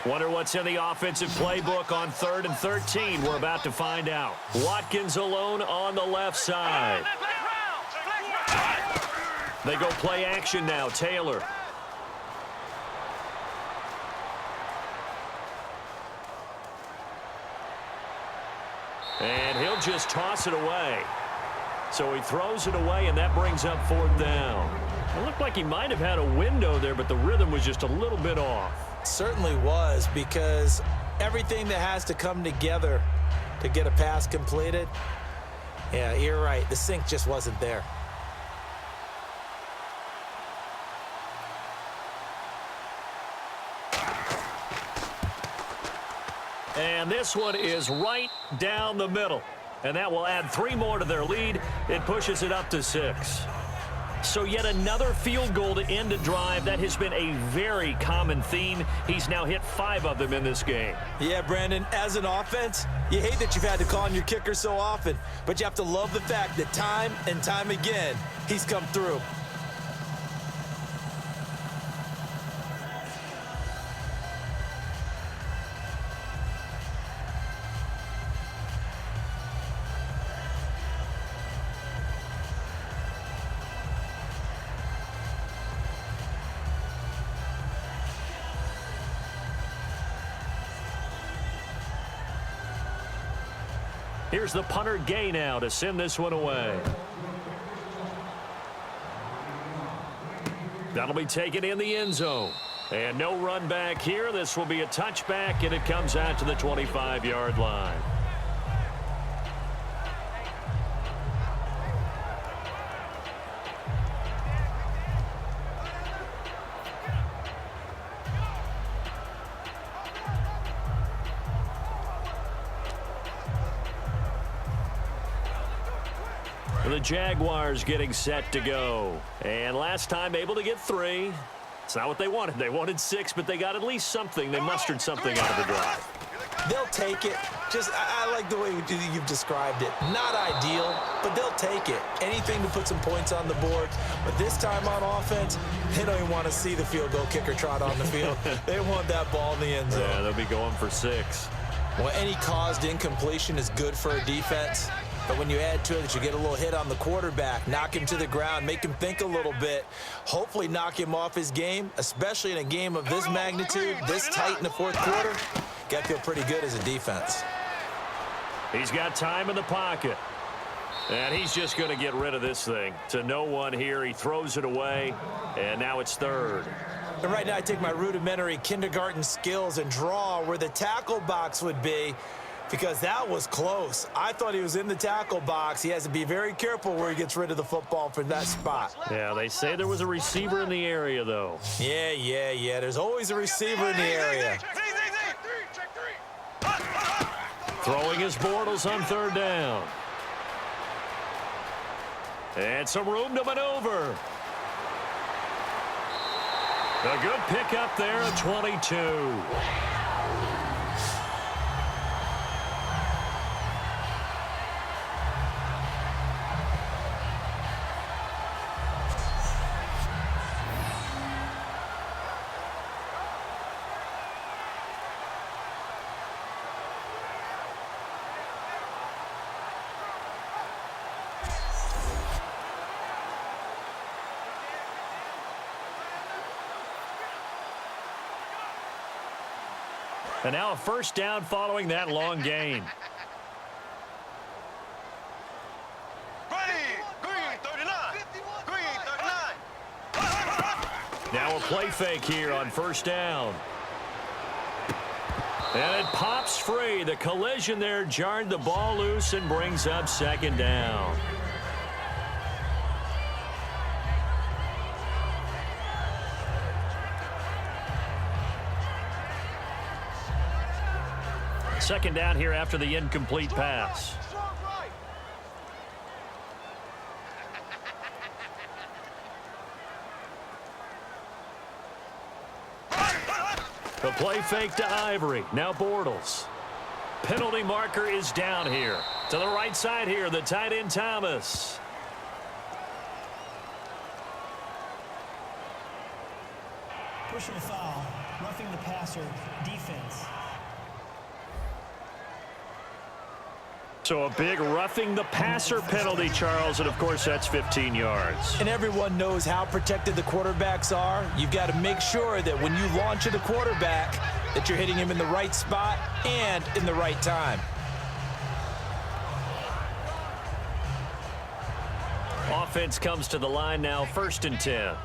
Wonder what's in the offensive playbook on 3rd and 13. We're about to find out. Watkins alone on the left side. They go play action now. Taylor. And he'll just toss it away. So he throws it away, and that brings up 4th down. It looked like he might have had a window there, but the rhythm was just a little bit off. Certainly was, because everything that has to come together to get a pass completed, yeah, you're right. The sync just wasn't there. And this one is right down the middle. And that will add 3 more to their lead. It pushes it up to 6. So yet another field goal to end a drive. That has been a very common theme. He's now hit 5 of them in this game. Yeah, Brandon, as an offense, you hate that you've had to call on your kicker so often, but you have to love the fact that time and time again, he's come through. Here's the punter Gay now to send this one away. That'll be taken in the end zone. And no run back here. This will be a touchback, and it comes out to the 25-yard line. The Jaguars getting set to go. And last time able to get 3. It's not what they wanted. They wanted 6, but they got at least something. They mustered something out of the drive. They'll take it. I like the way you've described it. Not ideal, but they'll take it. Anything to put some points on the board. But this time on offense, they don't even want to see the field goal kicker trot on the field. They want that ball in the end zone. Yeah, they'll be going for 6. Well, any caused incompletion is good for a defense. But when you add to it that you get a little hit on the quarterback, knock him to the ground, make him think a little bit, hopefully knock him off his game, especially in a game of this magnitude, this tight in the 4th quarter, got to feel pretty good as a defense. He's got time in the pocket. And he's just going to get rid of this thing. To no one here. He throws it away, and now it's 3rd. And right now I take my rudimentary kindergarten skills and draw where the tackle box would be, because that was close. I thought he was in the tackle box. He has to be very careful where he gets rid of the football from that spot. Yeah, they say there was a receiver in the area, though. Yeah. There's always a receiver in the area. Throwing his Bortles on 3rd down. And some room to maneuver. A good pickup there at 22. And now a 1st down following that long gain. Now a play fake here on 1st down. And it pops free. The collision there jarred the ball loose and brings up 2nd down. Second down here after the incomplete pass. The play fake to Ivory. Now Bortles. Penalty marker is down here. To the right side here, the tight end Thomas. Pushing a foul. roughing the passer defense. So a big roughing the passer penalty, Charles, and of course that's 15 yards. And everyone knows how protected the quarterbacks are. You've got to make sure that when you launch at the quarterback that you're hitting him in the right spot and in the right time. Offense comes to the line now, 1st and 10.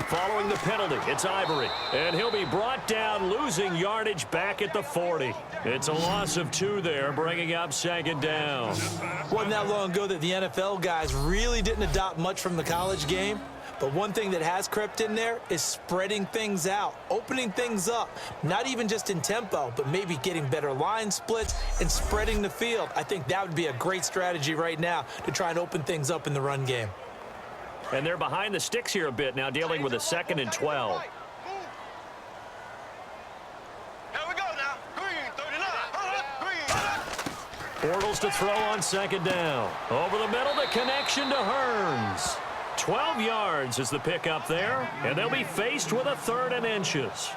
Following the penalty, it's Ivory. And he'll be brought down, losing yardage back at the 40. It's a loss of 2 there, bringing up 2nd down. Wasn't that long ago that the NFL guys really didn't adopt much from the college game. But one thing that has crept in there is spreading things out, opening things up, not even just in tempo, but maybe getting better line splits and spreading the field. I think that would be a great strategy right now to try and open things up in the run game. And they're behind the sticks here a bit now, dealing with a 2nd and 12. Here we go now. Green, 39. Bortles to throw on 2nd down. Over the middle, the connection to Hearns. 12 yards is the pickup there, and they'll be faced with a 3rd and inches.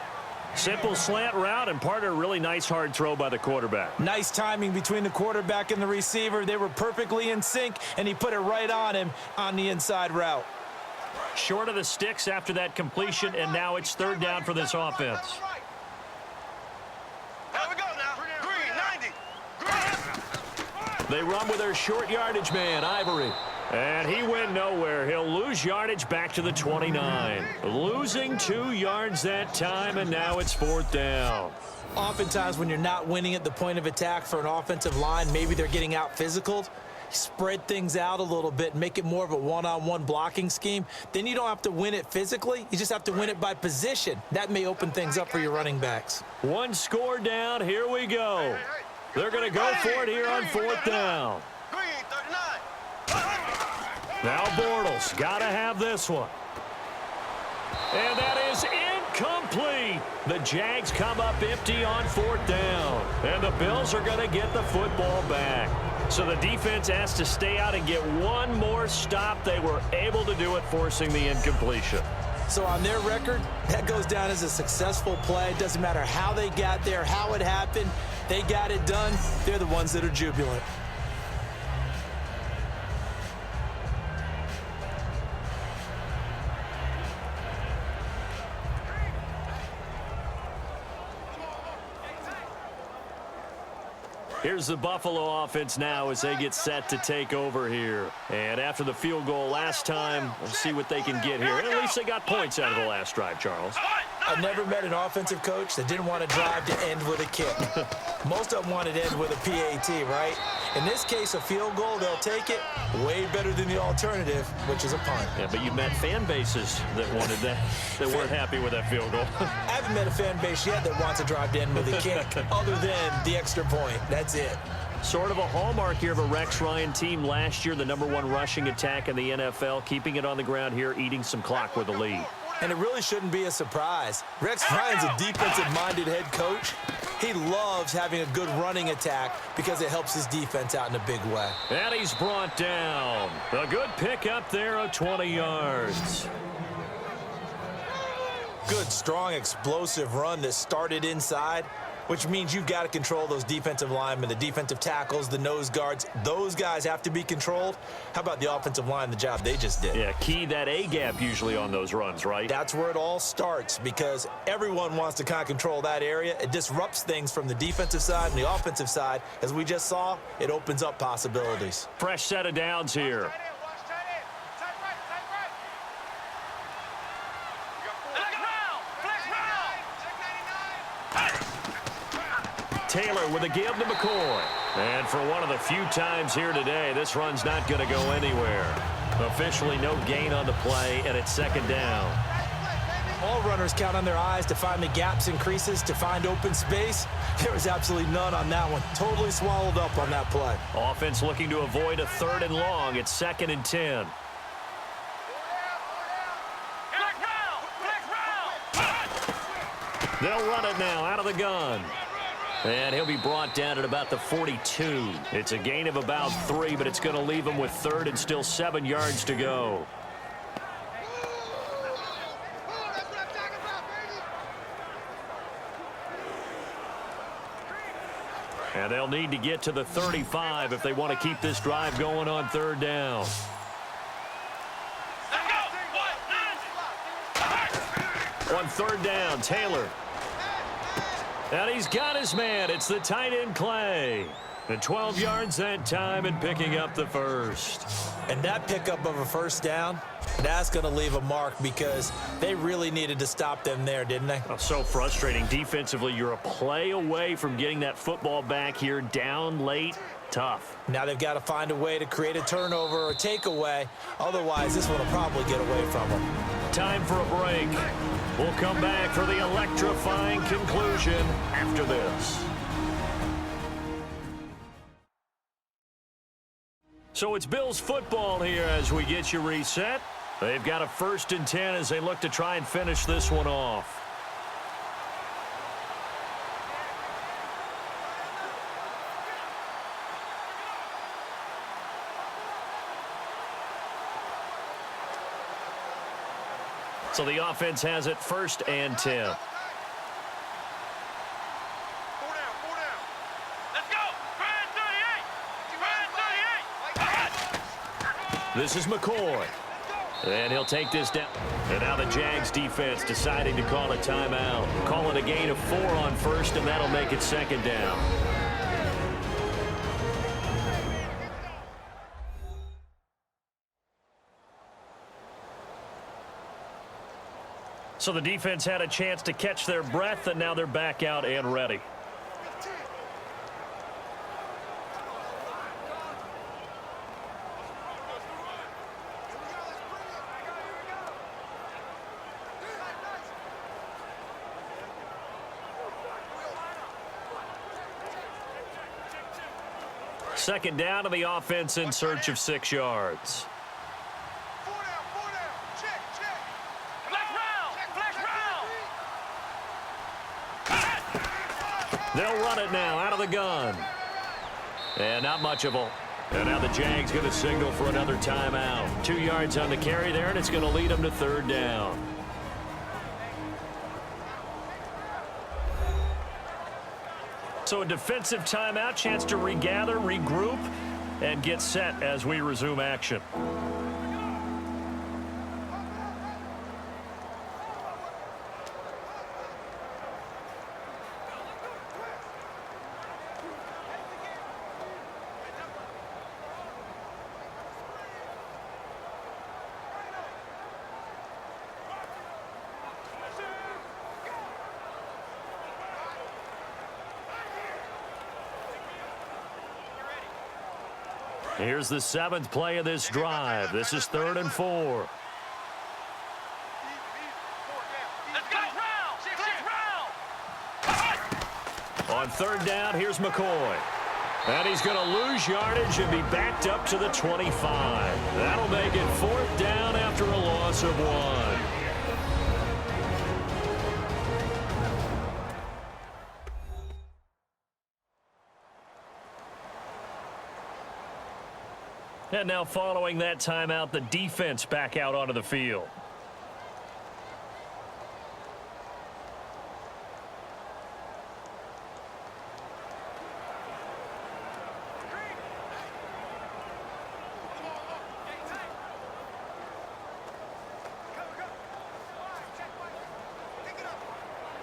Simple slant route, and part of a really nice hard throw by the quarterback. Nice timing between the quarterback and the receiver. They were perfectly in sync, and he put it right on him on the inside route. Short of the sticks after that completion, and now it's 3rd down for this offense. Here we go now. Green, 90. Green. They run with their short yardage man, Ivory. And he went nowhere. He'll lose yardage back to the 29. Losing 2 yards that time, and now it's 4th down. Oftentimes when you're not winning at the point of attack for an offensive line, maybe they're getting out physical. Spread things out a little bit, make it more of a one-on-one blocking scheme. Then you don't have to win it physically. You just have to win it by position. That may open things up for your running backs. 1 score down. Here we go. They're going to go for it here on 4th down. Green, 39. Now Bortles got to have this one. And that is incomplete. The Jags come up empty on 4th down. And the Bills are going to get the football back. So the defense has to stay out and get one more stop. They were able to do it, forcing the incompletion. So on their record, that goes down as a successful play. It doesn't matter how they got there, how it happened. They got it done. They're the ones that are jubilant. Here's the Buffalo offense now as they get set to take over here. And after the field goal last time, we'll see what they can get here. At least they got points out of the last drive, Charles. I've never met an offensive coach that didn't want to drive to end with a kick. Most of them wanted to end with a PAT, right? In this case, a field goal, they'll take it. Way better than the alternative, which is a punt. Yeah, but you've met fan bases that wanted that, that weren't happy with that field goal. I haven't met a fan base yet that wants to drive to end with a kick other than the extra point. That's it. Sort of a hallmark here of a Rex Ryan team last year, the #1 rushing attack in the NFL, keeping it on the ground here, eating some clock with the lead. And it really shouldn't be a surprise. Rex Ryan's a defensive-minded head coach. He loves having a good running attack because it helps his defense out in a big way. And he's brought down. A good pickup there of 20 yards. Good, strong, explosive run that started inside, which means you've got to control those defensive linemen, the defensive tackles, the nose guards. Those guys have to be controlled. How about the offensive line, the job they just did? Yeah, key that A-gap usually on those runs, right? That's where it all starts because everyone wants to kind of control that area. It disrupts things from the defensive side and the offensive side. As we just saw, it opens up possibilities. Fresh set of downs here. Taylor with a give to McCoy. And for one of the few times here today, this run's not going to go anywhere. Officially no gain on the play, and it's 2nd down. All runners count on their eyes to find the gaps and creases, to find open space. There was absolutely none on that one. Totally swallowed up on that play. Offense looking to avoid a 3rd and long. It's 2nd and 10. They'll run it now out of the gun. And he'll be brought down at about the 42. It's a gain of about 3, but it's going to leave him with 3rd and still 7 yards to go. And they'll need to get to the 35 if they want to keep this drive going on third down. On third down, Taylor. And he's got his man. It's the tight end, Clay. And 12 yards that time and picking up the first. And that pickup of a first down, that's going to leave a mark because they really needed to stop them there, didn't they? Oh, so frustrating. Defensively, you're a play away from getting that football back here down late. Tough. Now they've got to find a way to create a turnover or a takeaway. Otherwise, this one will probably get away from them. Time for a break. We'll come back for the electrifying conclusion after this. So it's Bills football here as we get you reset. They've got a 1st and 10 as they look to try and finish this one off. So the offense has it 1st and 10. 4 down, 4 down. Let's go. Grand 38. This is McCoy. And he'll take this down. And now the Jags defense deciding to call a timeout. Call it a gain of 4 on 1st, and that'll make it 2nd down. So the defense had a chance to catch their breath, and now they're back out and ready. Second down, to the offense in search of 6 yards. 4 down, 4 down. Check, check. Flex round. They'll run it now out of the gun. And not much of a... And now the Jags going to signal for another timeout. 2 yards on the carry there, and it's going to lead them to 3rd down. So a defensive timeout, chance to regather, regroup, and get set as we resume action. Here's the 7th play of this drive. This is 3rd and 4. Let's go. On 3rd down, here's McCoy. And he's going to lose yardage and be backed up to the 25. That'll make it 4th down after a loss of 1. And now following that timeout, the defense back out onto the field.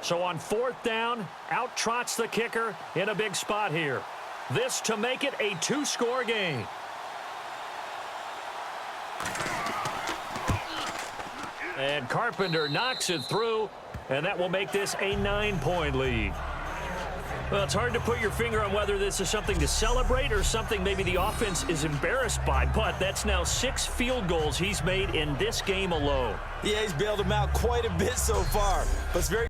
So on 4th down, out trots the kicker in a big spot here. This to make it a 2-score game. And Carpenter knocks it through, and that will make this a 9-point lead. Well, it's hard to put your finger on whether this is something to celebrate or something maybe the offense is embarrassed by, but that's now 6 field goals he's made in this game alone. Yeah, he's bailed them out quite a bit so far, but it's very